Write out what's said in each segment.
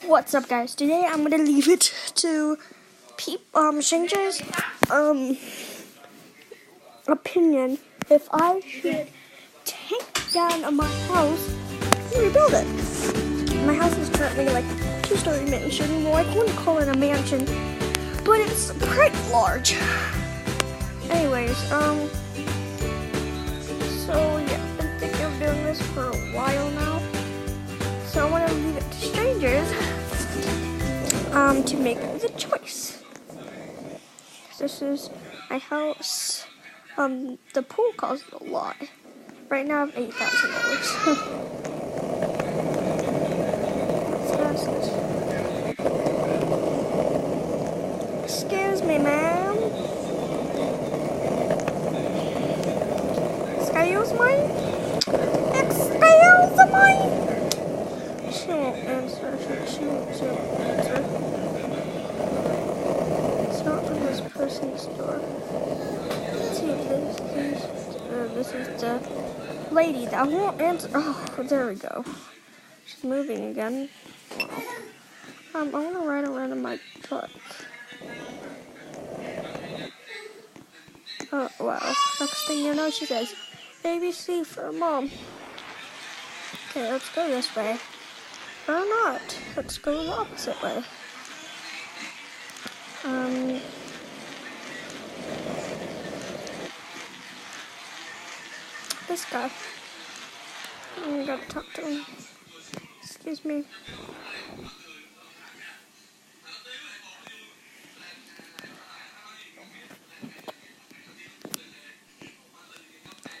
What's up, guys? Today I'm gonna leave it to strangers opinion if I should take down my house and rebuild it. My house is currently like a 2-story mansion. Well, I wouldn't call it a mansion, but it's pretty large. Anyways, so yeah, I've been thinking of doing this for a while now. So I want to leave it to strangers to make the choice. This is my house. The pool costs a lot. Right now I have $8,000. Excuse me, ma'am. Excuse me? Excuse me? She won't answer. She won't answer. It's not from this person's door. Let's see if this is the lady that won't answer. Oh, there we go. She's moving again. Wow. I want to ride around in my truck. Oh, wow. Next thing you know, she says, ABC for mom. Okay, let's go this way. Or not. Let's go the opposite way. This guy. I gotta talk to him. Excuse me.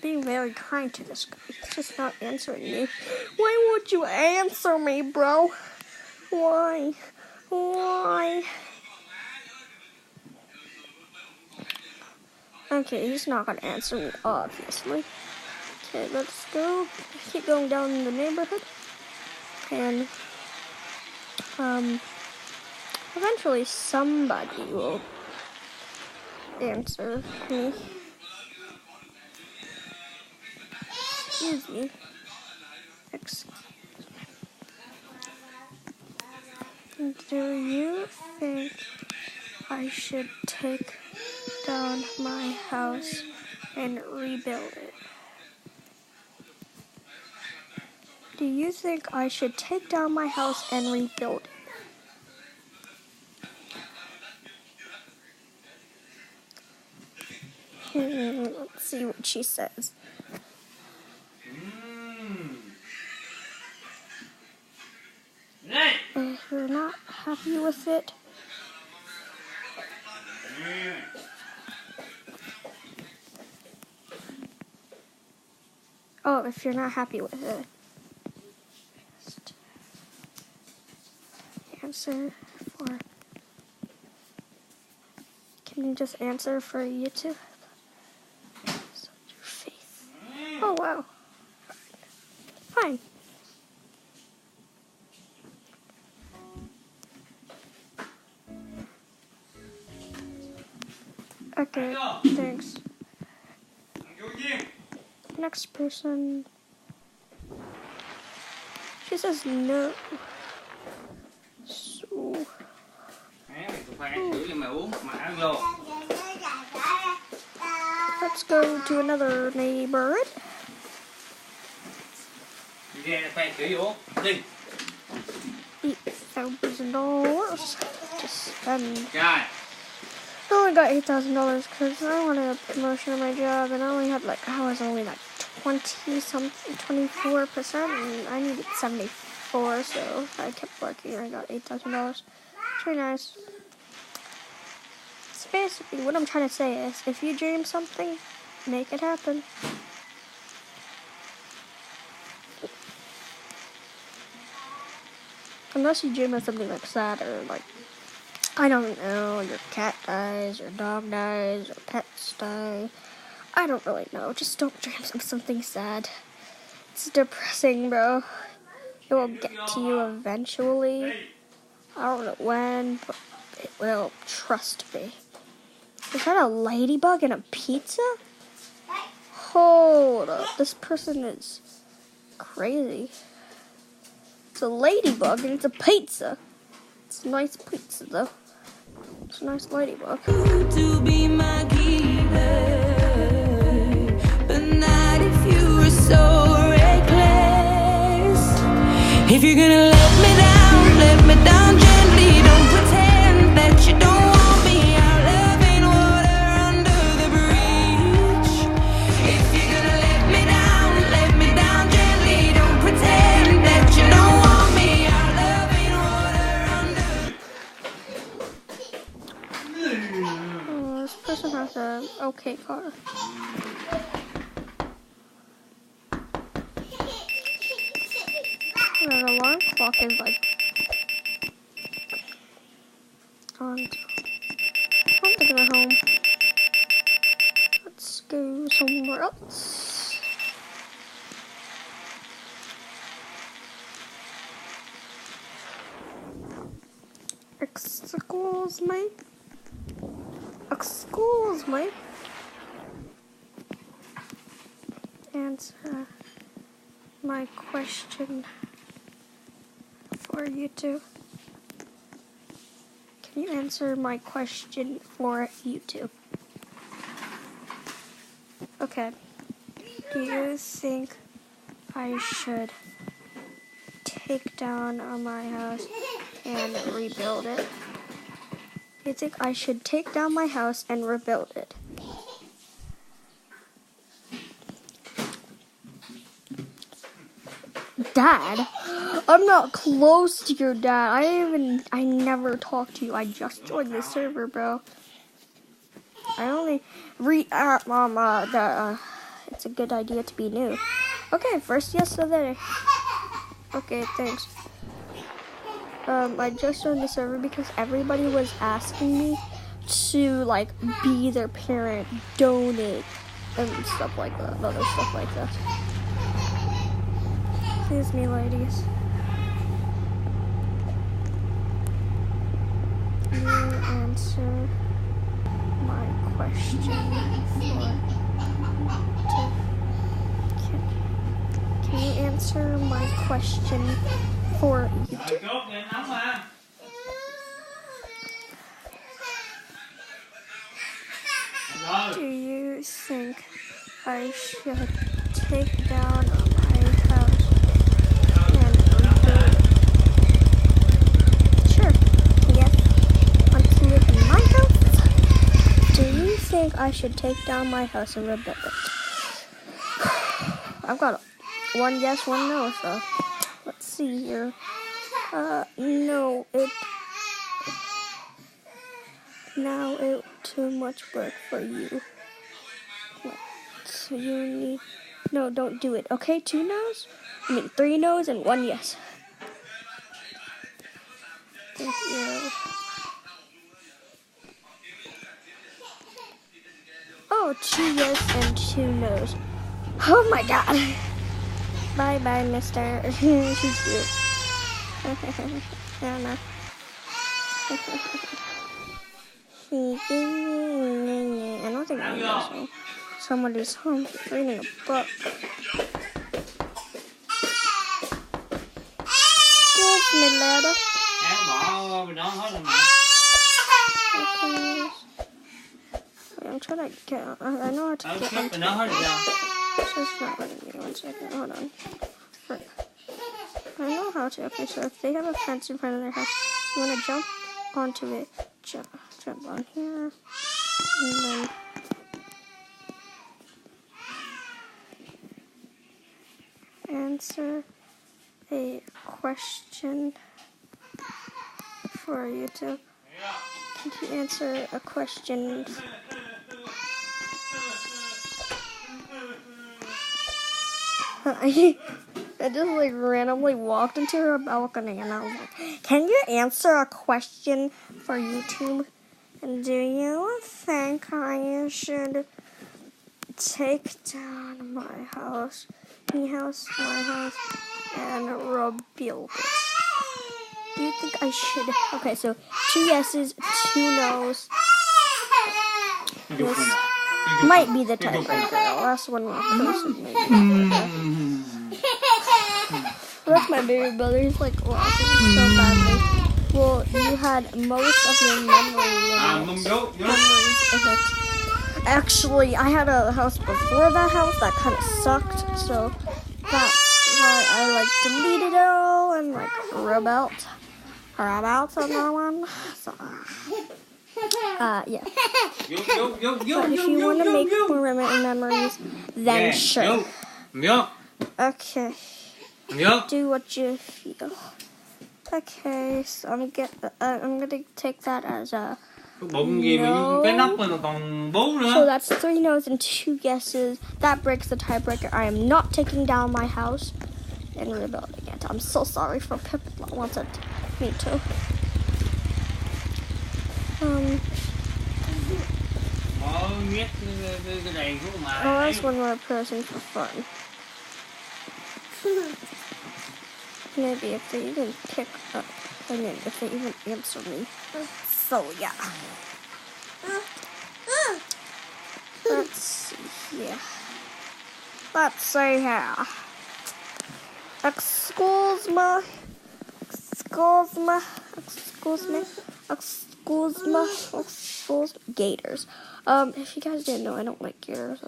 Being very kind to this guy. He's just not answering me. Why would you answer me, bro? Why? Okay, he's not gonna answer me, obviously. Okay, let's go. Keep going down in the neighborhood. And, eventually somebody will answer me. Excuse me. Do you think I should take down my house and rebuild it? Do you think I should take down my house and rebuild it? Let's see what she says. If you're not happy with it, if you're not happy with it, just answer for. Can you just answer for YouTube? Such your faith. Oh wow. Fine. Okay, thanks. Next person. She says no. So. Let's go to another neighborhood. $8,000 to spend. I only got $8,000 because I wanted a promotion at my job, and I only had I was only 24%, and I needed 74, so I kept working and I got $8,000. It's very nice. So basically, what I'm trying to say is, if you dream something, make it happen. Unless you dream of something sad or I don't know, your cat dies, your dog dies, your pets die. I don't really know. Just don't dream of something sad. It's depressing, bro. It will get to you eventually. I don't know when, but it will. Trust me. Is that a ladybug in a pizza? Hold up. This person is crazy. It's a ladybug and it's a pizza. It's a nice pizza, though. It's a nice ladybug. To be my keeper, but not if you were so reckless. If you're gonna let me down gently. Don't pretend that you don't want me. Our love ain't water under the bridge. If you're gonna let me down gently. Don't pretend that you don't want me. Our love ain't water under. Oh, this person has an okay car. The alarm clock is like on. I'm thinking of home. Let's go somewhere else. Excuse me. Answer my question for you two. Can you answer my question for you two? Okay. Do you think I should take down my house and rebuild it? Do you think I should take down my house and rebuild it? Dad? I'm not close to your dad. I never talked to you. I just joined the server, bro. I only Mom, it's a good idea to be new. Okay, first yes of the day. Okay, thanks. I just joined the server because everybody was asking me to, like, be their parent, donate, and stuff like that, other stuff like that. Excuse me, ladies. You answer my question Can you answer my question for YouTube? Do you think I should take down my house and rebuild it? Sure. Yes. Want to live in my house? Do you think I should take down my house and rebuild it? I've got one yes, one no, so let's see here. No, now it too much work for you. So you need, no, don't do it, okay? 2 no's? 3 no's and 1 yes. Thank you. Oh, 2 yes and 2 no's. Oh my god. Bye bye, mister. She's cute. I don't know. I don't think I'm listening. Somebody's home reading a book. Excuse me, lady. I'm trying to get. I know how to get onto it. It's just not letting me. 1 second. Hold on. Frick. I know how to. Okay, so if they have a fence in front of their house, you want to jump onto it. Jump on here. And then. Answer a question for you two. Can you answer a question? I just like randomly walked into her balcony and I was like, can you answer a question for YouTube? And do you think I should take down my house, my house, and rebuild it? Do you think I should? Okay, so 2 yeses, 2 nos. This might be the tiebreaker. The last one was close, maybe. That's my baby brother. He's like laughing so badly. Well, you had most of your memories in it. Actually, I had a house before that house that kind of sucked, so that's why I deleted it all and rebuilt another one. So, yeah. But if you want to make more memories, then sure. Okay. Do what you feel. Okay, so I'm gonna take that as a no. So that's 3 no's and 2 guesses. That breaks the tiebreaker. I am not taking down my house and rebuilding it. I'm so sorry for people that wanted me to. Oh, that's one more person for fun. Maybe if they even pick up, if they even answer me. So, yeah. Let's see here. Let's see here. Excuse me. Gators. If you guys didn't know, I don't like gators.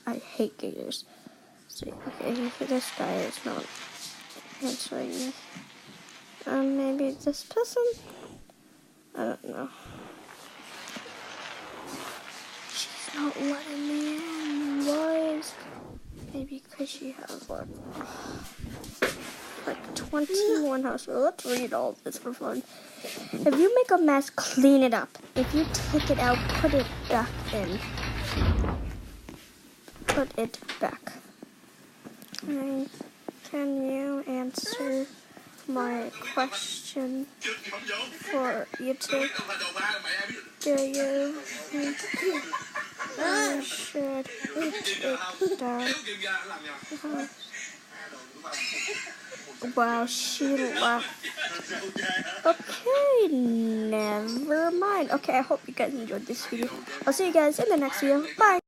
I hate gators. So, okay, this guy is not answering me. Maybe this person? I don't know. She's not letting me in. Why is... Maybe because she has like 21 houses. Let's read all this for fun. If you make a mess, clean it up. If you take it out, put it back in. Put it back. And can you answer my question for YouTube? Do you think I should take down? Wow, she left. Okay, never mind. Okay, I hope you guys enjoyed this video. I'll see you guys in the next video. Bye.